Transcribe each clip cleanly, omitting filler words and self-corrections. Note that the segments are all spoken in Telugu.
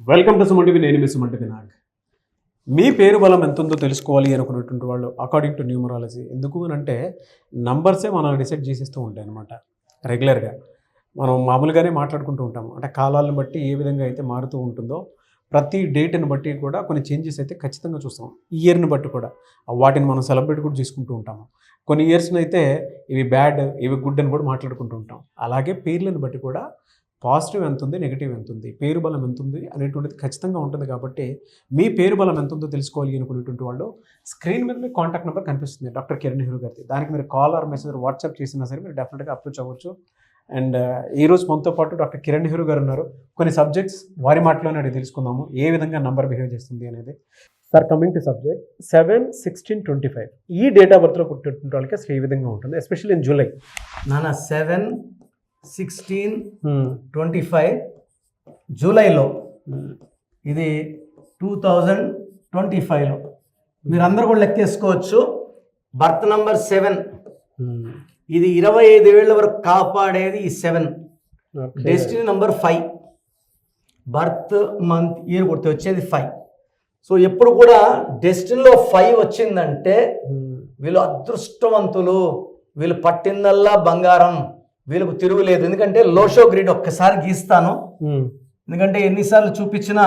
Welcome to Suman TV. నేను మీ సుమన్ టీవీ నాగ్. మీ పేరు బలం ఎంత ఉందో తెలుసుకోవాలి అనుకున్నటువంటి వాళ్ళు అకార్డింగ్ టు న్యూమరాలజీ, ఎందుకు అని అంటే నంబర్సే మనం డిసైడ్ చేసేస్తూ ఉంటాయి అన్నమాట. రెగ్యులర్గా మనం మామూలుగానే మాట్లాడుకుంటూ ఉంటాము, అంటే కాలాలను బట్టి ఏ విధంగా అయితే మారుతూ ఉంటుందో ప్రతి డేట్ని బట్టి కూడా కొన్ని చేంజెస్ అయితే ఖచ్చితంగా చూస్తాం. ఇయర్ని బట్టి కూడా వాటిని మనం సెలబ్రేట్ కూడా చేసుకుంటూ ఉంటాము. కొన్ని ఇయర్స్ని అయితే ఇవి బ్యాడ్, ఇవి గుడ్ అని కూడా మాట్లాడుకుంటూ ఉంటాం. అలాగే పేర్లను బట్టి కూడా పాజిటివ్ ఎంత ఉంది, నెగిటివ్ ఎంత ఉంది, పేరు బలం ఎంత ఉంది అనేటువంటిది ఖచ్చితంగా ఉంటుంది. కాబట్టి మీ పేరు బలం ఎంత ఉందో తెలుసుకోవాలి అనుకునేటువంటి వాళ్ళు స్క్రీన్ మీద మీ కాంటాక్ట్ నెంబర్ కనిపిస్తుంది, డాక్టర్ కిరణ్ నెహ్రూ గారిది. దానికి మీరు కాల్ ఆర్ మెసేజ్ వాట్సాప్ చేసినా సరే మీరు డెఫినెట్గా అప్రోచ్ అవ్వచ్చు. అండ్ ఈరోజు మనతో పాటు డాక్టర్ కిరణ్ నెహ్రూ గారు ఉన్నారు. కొన్ని సబ్జెక్ట్స్ వారి మాటలోనే అడిగి తెలుసుకుందాము, ఏ విధంగా నంబర్ బిహేవ్ చేస్తుంది అనేది. సార్, కమింగ్ టు సబ్జెక్ట్ 7/16/25 ఈ డేట్ ఆఫ్ బర్త్లో పుట్టినటువంటి వాళ్ళకి అసలు ఏ విధంగా ఉంటుంది, ఎస్పెషల్లీ ఇన్ జూలై? నాన్న 7/16/25 జూలైలో, ఇది 2025లో మీరు అందరూ కూడా లెక్కేసుకోవచ్చు. బర్త్ నంబర్ 7, ఇది 25 ఏళ్ళ వరకు కాపాడేది ఈ 7. Destiny number 5, birth month year కొడితే వచ్చేది 5. సో ఎప్పుడు కూడా డెస్టినీలో 5 వచ్చిందంటే వీళ్ళు అదృష్టవంతులు, వీళ్ళు పట్టిందల్లా బంగారం, వీళ్ళకు తిరుగులేదు. ఎందుకంటే లోషో గ్రిడ్ ఒక్కసారి గీస్తాను, ఎందుకంటే ఎన్నిసార్లు చూపించినా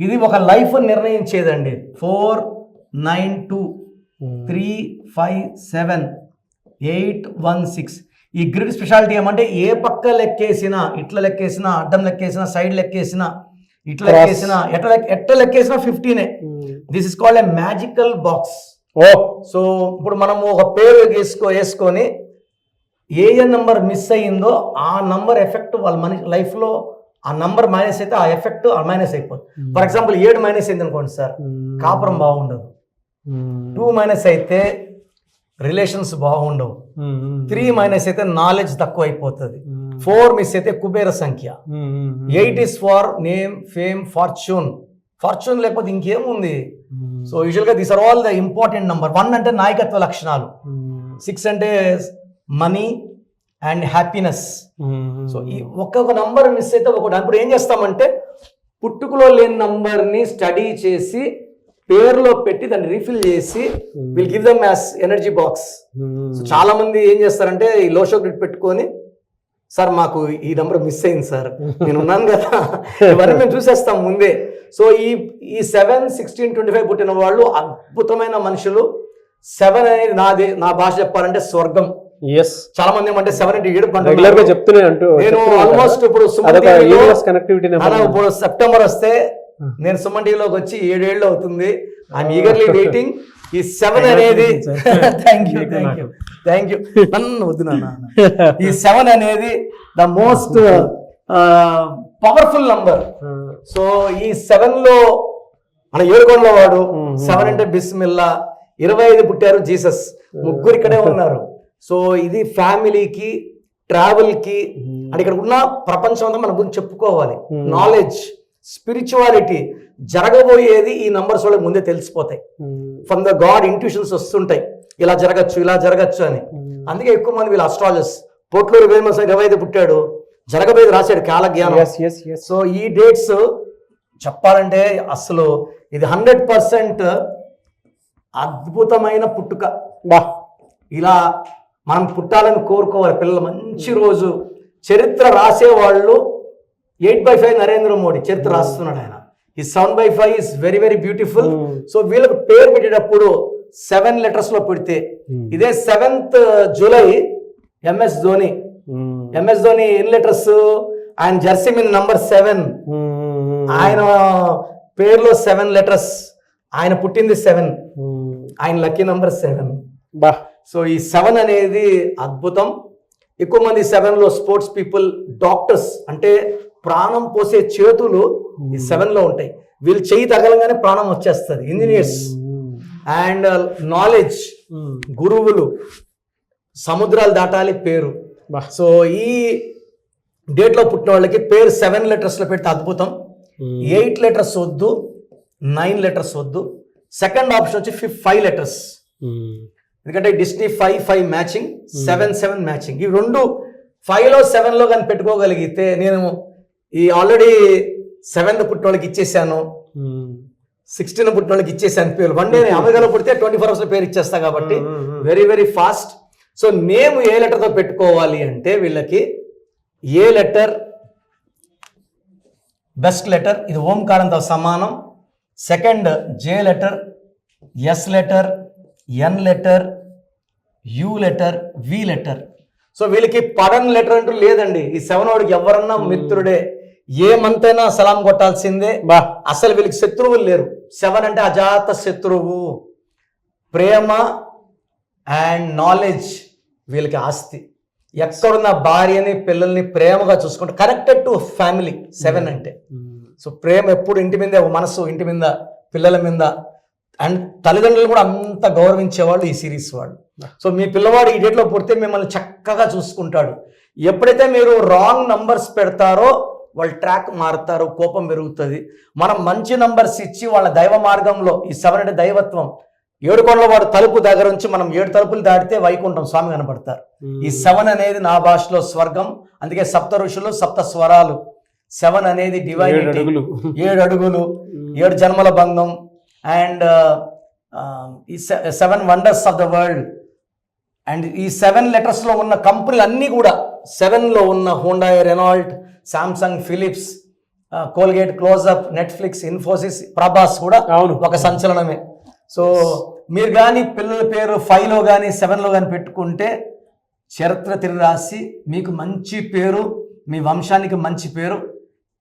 ఇది ఒక లైఫ్ నిర్ణయించేదండి. 4, 9, 2, 3, 5, 7, 8, 1, 6. ఈ గ్రిడ్ స్పెషాలిటీ ఏమంటే ఏ పక్క లెక్కేసినా, ఇట్లా లెక్కేసినా, అడ్డం లెక్కేసినా, సైడ్ లెక్కేసినా, ఇట్లా లెక్కేసినా, ఎట్లా లెక్కేసినా 15. This is called a magical box. So ఇప్పుడు మనము ఒక పేరు వేసుకొని ఏ నంబర్ మిస్ అయ్యిందో ఆ నంబర్ ఎఫెక్ట్ వాళ్ళ మనిషి లైఫ్లో, ఆ నంబర్ మైనస్ అయితే ఆ ఎఫెక్ట్ మైనస్ అయిపోతుంది. ఫర్ ఎగ్జాంపుల్ 7 మైనస్ అయింది అనుకోండి సార్, కాపురం బాగుండదు. 2 మైనస్ అయితే రిలేషన్స్ బాగుండవు. 3 మైనస్ అయితే నాలెడ్జ్ తక్కువ అయిపోతుంది. 4 మిస్ అయితే కుబేర సంఖ్య. 8 is for name, fame, fortune. Fortune లేకపోతే ఇంకేముంది? సో యూజువల్గా these are all the important number. 1 అంటే నాయకత్వ లక్షణాలు, 6 అంటే మనీ అండ్ హ్యాపీనెస్. సో ఈ ఒక్కొక్క నంబర్ మిస్ అయితే ఒకటి. అప్పుడు ఏం చేస్తామంటే పుట్టుకలో లేని నంబర్ని స్టడీ చేసి పేరులో పెట్టి దాన్ని రీఫిల్ చేసి will give them as energy box. So చాలా మంది ఏం చేస్తారంటే ఈ లోషో గ్రిడ్ పెట్టుకొని, సార్ మాకు ఈ నంబర్ మిస్ అయింది సార్, నేను ఉన్నాను కదా, ఇవన్నీ మేము చూసేస్తాం ముందే. సో ఈ 7/16/25 పుట్టిన వాళ్ళు అద్భుతమైన మనుషులు. 7 అనేది నా భాష చెప్పాలంటే స్వర్గం. చాలా మంది ఏమంటే 7 అంటే నేను ఆల్మోస్ట్ ఇప్పుడు సెప్టెంబర్ వస్తే నేను సుమన్ టీవీలోకి వచ్చి 7 ఏళ్ళు అవుతుంది. I'm eagerly waiting. ఈ 7 అనేది థ్యాంక్ యూ నన్ను వద్దు నాన్న. ఈ 7 అనేది the most powerful number. So ఈ 7లో మన ఏడుకొండల వాడు 7 అంటే బిస్మిల్లా. 25 పుట్టారు జీసస్, ముగ్గురు ఇక్కడే ఉన్నారు. సో ఇది ఫ్యామిలీకి, ట్రావెల్కి, అంటే ఇక్కడ ఉన్న ప్రపంచం అంతా మన గురించి చెప్పుకోవాలి. నాలెడ్జ్, స్పిరిచువాలిటీ, జరగబోయేది ఈ నంబర్స్ వాళ్ళకి ముందే తెలిసిపోతాయి. ఫ్రమ్ ద గాడ్ ఇంట్యూషన్స్ వస్తుంటాయి, ఇలా జరగచ్చు అని. అందుకే ఎక్కువ మంది వీళ్ళు అస్ట్రాలజర్స్. పోట్లూరు 25 పుట్టాడు, జరగబోయేది రాశాడు కాలజ్ఞానం. సో ఈ డేట్స్ చెప్పాలంటే అసలు ఇది 100% అద్భుతమైన పుట్టుక. ఇలా మనం పుట్టాలని కోరుకోవాలి పిల్లలు. మంచి రోజు. చరిత్ర రాసేవాళ్ళు 8/5 నరేంద్ర మోడీ చరిత్ర రాస్తున్నాడు ఆయన. ఈ 7/5 is very very beautiful. So వీళ్ళకి పేరు పెట్టేటప్పుడు 7 letters లో పెడితే, ఇదే 7th July MS Dhoni. MS Dhoni ఎన్ని లెటర్స్? ఆయన జెర్సీ మీద నంబర్ 7, ఆయన పేరులో 7 letters. ఆయన పుట్టింది 7, ఆయన లక్కీ నంబర్ 7. సో ఈ 7 అనేది అద్భుతం. ఎక్కువ మంది 7లో స్పోర్ట్స్ పీపుల్, డాక్టర్స్, అంటే ప్రాణం పోసే చేతులు ఈ 7లో ఉంటాయి. వీళ్ళు చెయ్యి తగలంగానే ప్రాణం వచ్చేస్తుంది. ఇంజనీర్స్ అండ్ నాలెడ్జ్, గురువులు, సముద్రాలు దాటాలి పేరు. సో ఈ డేట్లో పుట్టిన వాళ్ళకి పేరు 7 letters లో పెడితే అద్భుతం. 8 letters వద్దు, 9 letters వద్దు. సెకండ్ ఆప్షన్ వచ్చి 5 letters. ఎందుకంటే డిస్నీ 5/5 మ్యాచింగ్, 7/7 మ్యాచింగ్. ఈ రెండు 5లో 7లో కానీ పెట్టుకోగలిగితే, నేను ఈ ఆల్రెడీ 7th పుట్టినోళ్ళకి ఇచ్చేసాను, 16 పుట్టినోళ్ళకి ఇచ్చేసాను పేరు. 1 డే అమెరికాలో పుడితే 24 hours పేరు ఇచ్చేస్తా కాబట్టి very very fast. So name A లెటర్తో పెట్టుకోవాలి అంటే వీళ్ళకి ఏ లెటర్ బెస్ట్ లెటర్, ఇది ఓంకారంతో సమానం. Second J letter, S letter, N letter, U letter, V letter. So వీళ్ళకి పడన్ లెటర్ అంటూ లేదండి. ఈ 7 వాడికి ఎవరన్నా మిత్రుడే, ఏ మంత్ అయినా సలాం కొట్టాల్సిందే. అసలు వీళ్ళకి శత్రువులు లేరు. 7 అంటే అజాత శత్రువు. ప్రేమ అండ్ నాలెడ్జ్ వీళ్ళకి ఆస్తి. ఎక్కడున్న భార్యని పిల్లల్ని ప్రేమగా చూసుకుంటే కనెక్టెడ్ టు ఫ్యామిలీ 7 అంటే. సో ప్రేమ ఎప్పుడు ఇంటి మీదే, మనసు ఇంటి మీద, పిల్లల మీద, అండ్ తల్లిదండ్రులు కూడా అంత గౌరవించేవాళ్ళు ఈ సిరీస్ వాళ్ళు. సో మీ పిల్లవాడు ఈ డేట్లో పుడితే మిమ్మల్ని చక్కగా చూసుకుంటాడు. ఎప్పుడైతే మీరు రాంగ్ నంబర్స్ పెడతారో వాళ్ళు ట్రాక్ మారుతారు, కోపం పెరుగుతుంది. మనం మంచి నంబర్స్ ఇచ్చి వాళ్ళ దైవ మార్గంలో, ఈ 7 అంటే దైవత్వం. 7 కొండల వాడు తలుపు దగ్గర నుంచి మనం 7 తలుపులు దాటితే వైకుంఠం స్వామి కనపడతారు. ఈ 7 అనేది నా భాషలో స్వర్గం. అందుకే సప్త ఋషులు, సప్త స్వరాలు. 7 అనేది డివైనిటీ, 7 అడుగులు, 7 జన్మల బంధం. అండ్ ఈ 7 wonders of the world. And ఈ 7 లెటర్స్లో ఉన్న కంపెనీలు అన్నీ కూడా 7లో ఉన్న Hyundai, Renault, Samsung, Philips, Colgate, Closeup, Netflix, Infosys, Prabhas కూడా ఒక సంచలనమే. సో మీరు కానీ పిల్లల పేరు 5లో కానీ 7లో కానీ పెట్టుకుంటే చరిత్ర తిరిగి మీకు మంచి పేరు, మీ వంశానికి మంచి పేరు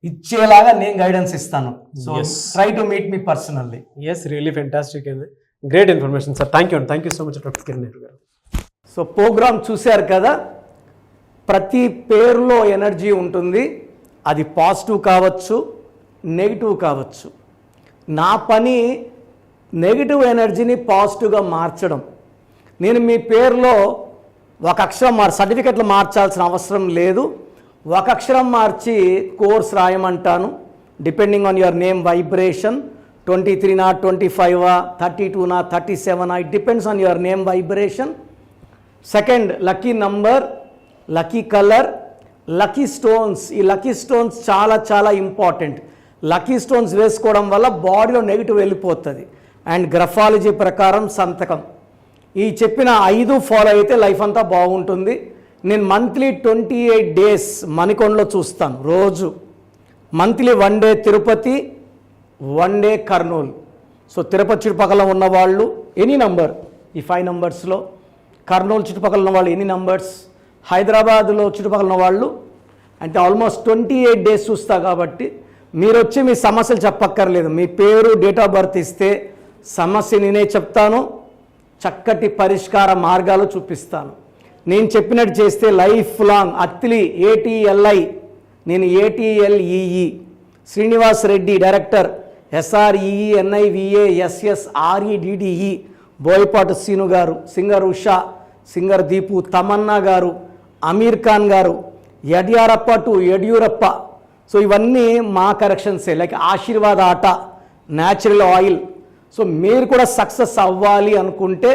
ఇచ్చేలాగా నేను గైడెన్స్ ఇస్తాను. So try to meet me personally. Yes, really fantastic and great information sir. Thank you so much doctor Kiran Nehru garu. So programme చూశారు కదా, ప్రతి పేరులో ఎనర్జీ ఉంటుంది. అది పాజిటివ్ కావచ్చు, నెగిటివ్ కావచ్చు. నా పని నెగిటివ్ ఎనర్జీని పాజిటివ్గా మార్చడం. నేను మీ పేరులో ఒక అక్షరం సర్టిఫికెట్లు మార్చాల్సిన అవసరం లేదు. ఒక అక్షరం మార్చి కోర్స్ రాయమంటాను. Depending on your name vibration, 23 25 32 37, it depends on your name vibration. Second lucky number, lucky colour, lucky stones. ఈ లక్కీ స్టోన్స్ చాలా చాలా ఇంపార్టెంట్. లక్కీ స్టోన్స్ వేసుకోవడం వల్ల బాడీలో నెగిటివ్ వెళ్ళిపోతుంది. అండ్ గ్రఫాలజీ ప్రకారం సంతకం. ఈ చెప్పిన 5 ఫాలో అయితే లైఫ్ అంతా బాగుంటుంది. నేను మంత్లీ 28 days మణికొండలో చూస్తాను రోజు. Monthly 1 day Tirupati, 1 day Kurnool. So Tirupati చుట్టుపక్కల ఉన్నవాళ్ళు ఎనీ నంబర్, ఈ 5 numbers, కర్నూలు చుట్టుపక్కల ఉన్న వాళ్ళు ఎనీ నంబర్స్, హైదరాబాద్లో చుట్టుపక్కల ఉన్న వాళ్ళు అంటే ఆల్మోస్ట్ 28 days చూస్తా. కాబట్టి మీరు వచ్చి మీ సమస్యలు చెప్పక్కర్లేదు. మీ పేరు, డేట్ ఆఫ్ బర్త్ ఇస్తే సమస్య నేనే చెప్తాను, చక్కటి పరిష్కార మార్గాలు చూపిస్తాను. నేను చెప్పినట్టు చేస్తే లైఫ్ లాంగ్. అత్తిలి ATLI, నేను ATLEE, Srinivas Reddy director, SREENIVASSREDDE, Boyapati Seenu garu, singer Usha, singer Deepu, Tamannaah garu, Aamir Khan గారు, యడ్యారప్ప టు యడ్యూరప్ప. సో ఇవన్నీ మా కరెక్షన్సే. లైక్ ఆశీర్వాద్ ఆట, న్యాచురల్ ఆయిల్. సో మీరు కూడా సక్సెస్ అవ్వాలి అనుకుంటే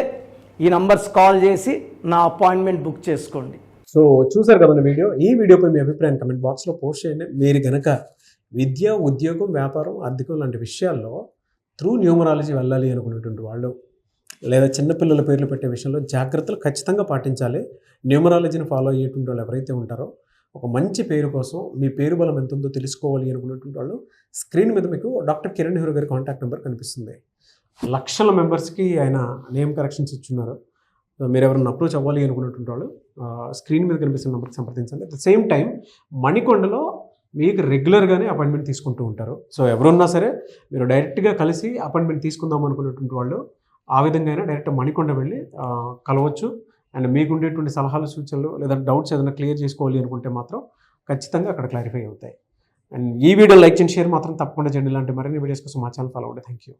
ఈ నంబర్స్ కాల్ చేసి నా అపాయింట్మెంట్ బుక్ చేసుకోండి. సో చూసారు కదండి వీడియో. ఈ వీడియోపై మీ అభిప్రాయం కమెంట్ బాక్స్లో పోస్ట్ చేయండి. మీరు కనుక విద్య, ఉద్యోగం, వ్యాపారం, ఆర్థికం లాంటి విషయాల్లో త్రూ న్యూమరాలజీ వెళ్ళాలి అనుకునేటువంటి వాళ్ళు, లేదా చిన్నపిల్లల పేర్లు పెట్టే విషయంలో జాగ్రత్తలు ఖచ్చితంగా పాటించాలి. న్యూమరాలజీని ఫాలో అయ్యేటువంటి వాళ్ళు ఎవరైతే ఉంటారో, ఒక మంచి పేరు కోసం మీ పేరు బలం ఎంత ఉందో తెలుసుకోవాలి అనుకునేటువంటి వాళ్ళు, స్క్రీన్ మీద మీకు డాక్టర్ కిరణ్ నెహ్రూ గారి కాంటాక్ట్ నెంబర్ కనిపిస్తుంది. లక్షల మెంబర్స్కి ఆయన నేమ్ కరెక్షన్స్ ఇచ్చున్నారు. మీరు ఎవరైనా అప్రోచ్ అవ్వాలి అనుకున్నటువంటి వాళ్ళు స్క్రీన్ మీద కనిపిస్తున్న నెంబర్కి సంప్రదించండి. అట్ ద సేమ్ టైం మణికొండలో మీకు రెగ్యులర్గానే అపాయింట్మెంట్ తీసుకుంటూ ఉంటారు. సో ఎవరున్నా సరే మీరు డైరెక్ట్గా కలిసి అపాయింట్మెంట్ తీసుకుందాం అనుకున్నటువంటి వాళ్ళు ఆ విధంగా అయినా డైరెక్ట్ మణికొండ వెళ్ళి కలవచ్చు. అండ్ మీకు ఉండేటువంటి సలహాలు, సూచనలు లేదా డౌట్స్ ఏదైనా క్లియర్ చేసుకోవాలి అనుకుంటే మాత్రం ఖచ్చితంగా అక్కడ క్లారిఫై అవుతాయి. అండ్ ఈ వీడియో లైక్ చేయండి, షేర్ మాత్రం తప్పకుండా చేయండి. ఇలాంటి మరిన్ని వీడియోస్ కోసం మా ఛానల్ ఫాలో అవ్వండి. Thank you.